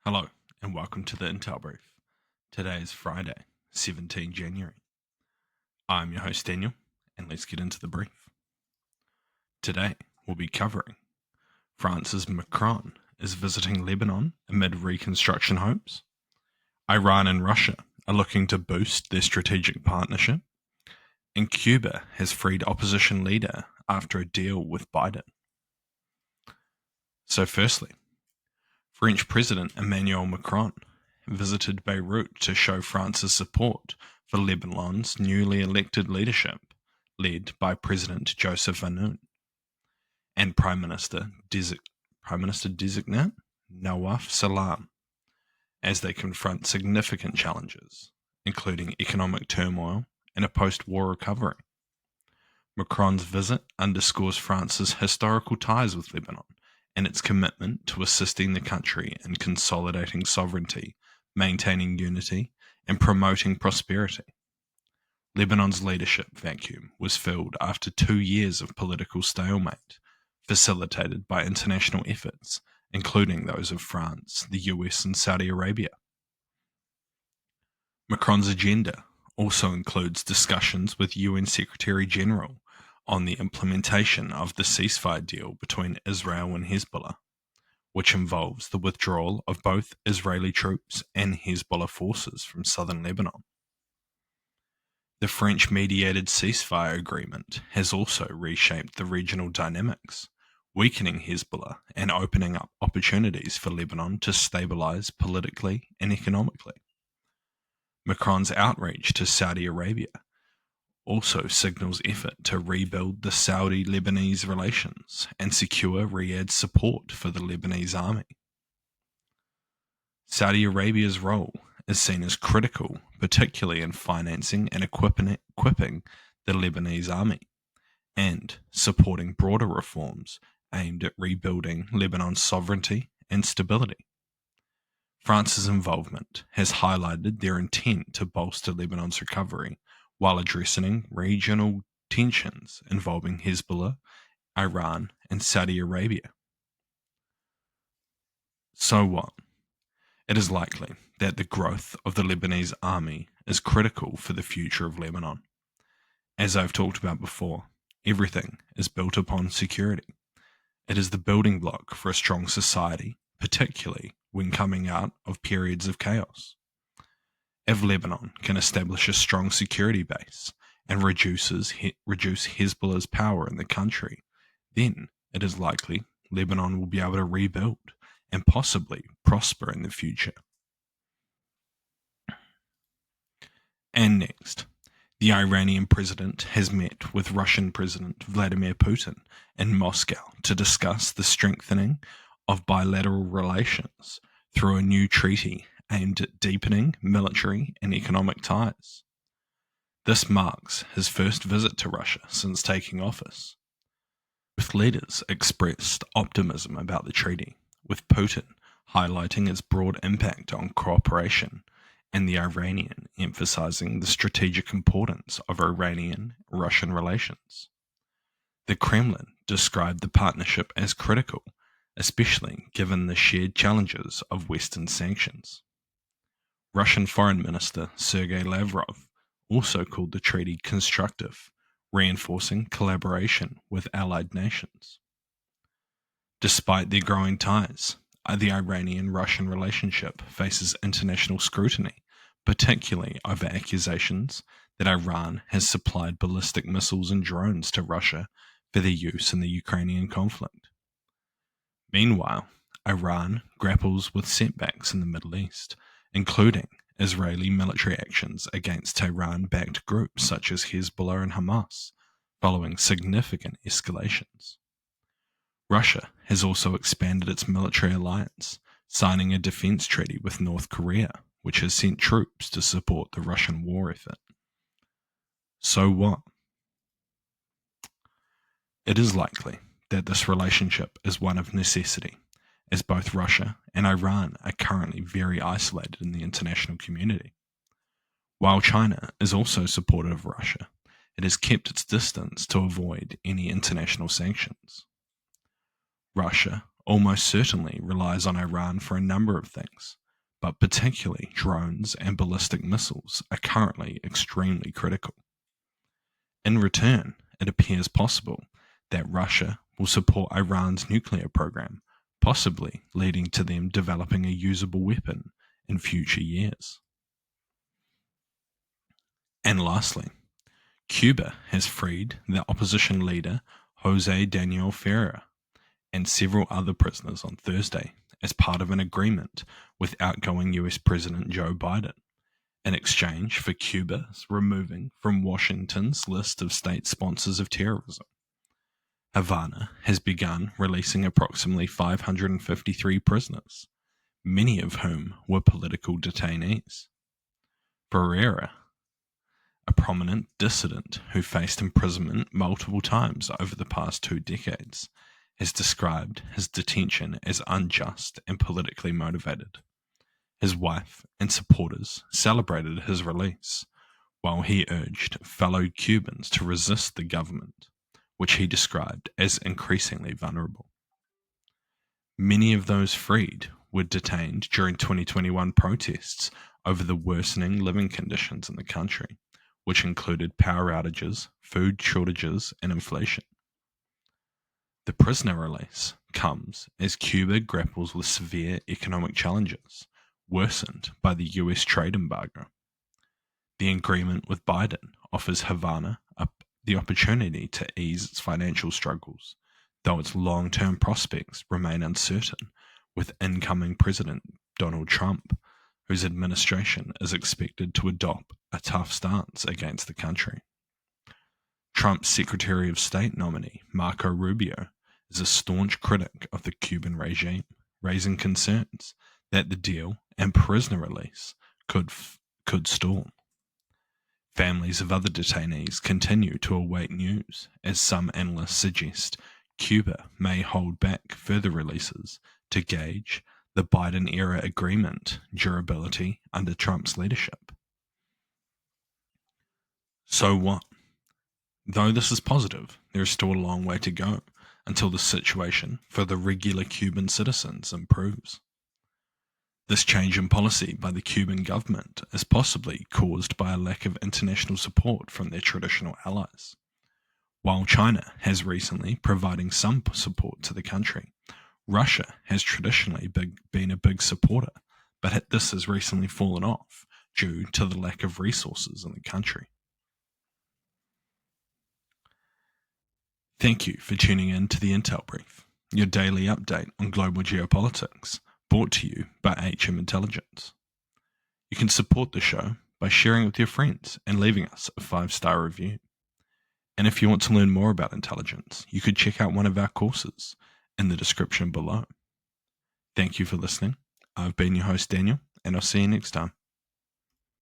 Hello, and welcome to the Intel Brief. Today is Friday, 17 January. I'm your host Daniel, and let's get into the brief. Today, we'll be covering France's Macron is visiting Lebanon amid reconstruction hopes. Iran and Russia are looking to boost their strategic partnership. And Cuba has freed opposition leader after a deal with Biden. So firstly, French President Emmanuel Macron visited Beirut to show France's support for Lebanon's newly elected leadership, led by President Joseph Aoun and Prime Minister Designate Nawaf Salam, as they confront significant challenges, including economic turmoil and a post-war recovery. Macron's visit underscores France's historical ties with Lebanon and its commitment to assisting the country in consolidating sovereignty, maintaining unity, and promoting prosperity. Lebanon's leadership vacuum was filled after 2 years of political stalemate, facilitated by international efforts, including those of France, the US, and Saudi Arabia. Macron's agenda also includes discussions with UN Secretary General on the implementation of the ceasefire deal between Israel and Hezbollah, which involves the withdrawal of both Israeli troops and Hezbollah forces from southern Lebanon. The French-mediated ceasefire agreement has also reshaped the regional dynamics, weakening Hezbollah and opening up opportunities for Lebanon to stabilize politically and economically. Macron's outreach to Saudi Arabia also signals effort to rebuild the Saudi-Lebanese relations and secure Riyadh's support for the Lebanese army. Saudi Arabia's role is seen as critical, particularly in financing and equipping the Lebanese army, and supporting broader reforms aimed at rebuilding Lebanon's sovereignty and stability. France's involvement has highlighted their intent to bolster Lebanon's recovery while addressing regional tensions involving Hezbollah, Iran, and Saudi Arabia. So what? It is likely that the growth of the Lebanese army is critical for the future of Lebanon. As I've talked about before, everything is built upon security. It is the building block for a strong society, particularly when coming out of periods of chaos. If Lebanon can establish a strong security base and reduce Hezbollah's power in the country, then it is likely Lebanon will be able to rebuild and possibly prosper in the future. And next, the Iranian president has met with Russian President Vladimir Putin in Moscow to discuss the strengthening of bilateral relations through a new treaty aimed at deepening military and economic ties. This marks his first visit to Russia since taking office. Both leaders expressed optimism about the treaty, with Putin highlighting its broad impact on cooperation and the Iranian emphasizing the strategic importance of Iranian-Russian relations. The Kremlin described the partnership as critical, especially given the shared challenges of Western sanctions. Russian Foreign Minister Sergei Lavrov also called the treaty constructive, reinforcing collaboration with allied nations. Despite their growing ties, the Iranian-Russian relationship faces international scrutiny, particularly over accusations that Iran has supplied ballistic missiles and drones to Russia for their use in the Ukrainian conflict. Meanwhile, Iran grapples with setbacks in the Middle East, including Israeli military actions against Tehran-backed groups such as Hezbollah and Hamas, following significant escalations. Russia has also expanded its military alliance, signing a defense treaty with North Korea, which has sent troops to support the Russian war effort. So what? It is likely that this relationship is one of necessity, as both Russia and Iran are currently very isolated in the international community. While China is also supportive of Russia, it has kept its distance to avoid any international sanctions. Russia almost certainly relies on Iran for a number of things, but particularly drones and ballistic missiles are currently extremely critical. In return, it appears possible that Russia will support Iran's nuclear program, possibly leading to them developing a usable weapon in future years. And lastly, Cuba has freed the opposition leader Jose Daniel Ferrer and several other prisoners on Thursday as part of an agreement with outgoing US President Joe Biden in exchange for Cuba's removing from Washington's list of state sponsors of terrorism. Havana has begun releasing approximately 553 prisoners, many of whom were political detainees. Ferrer, a prominent dissident who faced imprisonment multiple times over the past 2 decades, has described his detention as unjust and politically motivated. His wife and supporters celebrated his release, while he urged fellow Cubans to resist the government, which he described as increasingly vulnerable. Many of those freed were detained during 2021 protests over the worsening living conditions in the country, which included power outages, food shortages, and inflation. The prisoner release comes as Cuba grapples with severe economic challenges, worsened by the US trade embargo. The agreement with Biden offers Havana the opportunity to ease its financial struggles, though its long-term prospects remain uncertain, with incoming President Donald Trump, whose administration is expected to adopt a tough stance against the country. Trump's Secretary of State nominee, Marco Rubio, is a staunch critic of the Cuban regime, raising concerns that the deal and prisoner release could stall. Families of other detainees continue to await news, as some analysts suggest Cuba may hold back further releases to gauge the Biden-era agreement durability under Trump's leadership. So what? Though this is positive, there is still a long way to go until the situation for the regular Cuban citizens improves. This change in policy by the Cuban government is possibly caused by a lack of international support from their traditional allies. While China has recently providing some support to the country, Russia has traditionally been a big supporter, but this has recently fallen off due to the lack of resources in the country. Thank you for tuning in to the Intel Brief, your daily update on global geopolitics, brought to you by HM Intelligence. You can support the show by sharing with your friends and leaving us a 5-star review. And if you want to learn more about intelligence, you could check out one of our courses in the description below. Thank you for listening. I've been your host, Daniel, and I'll see you next time.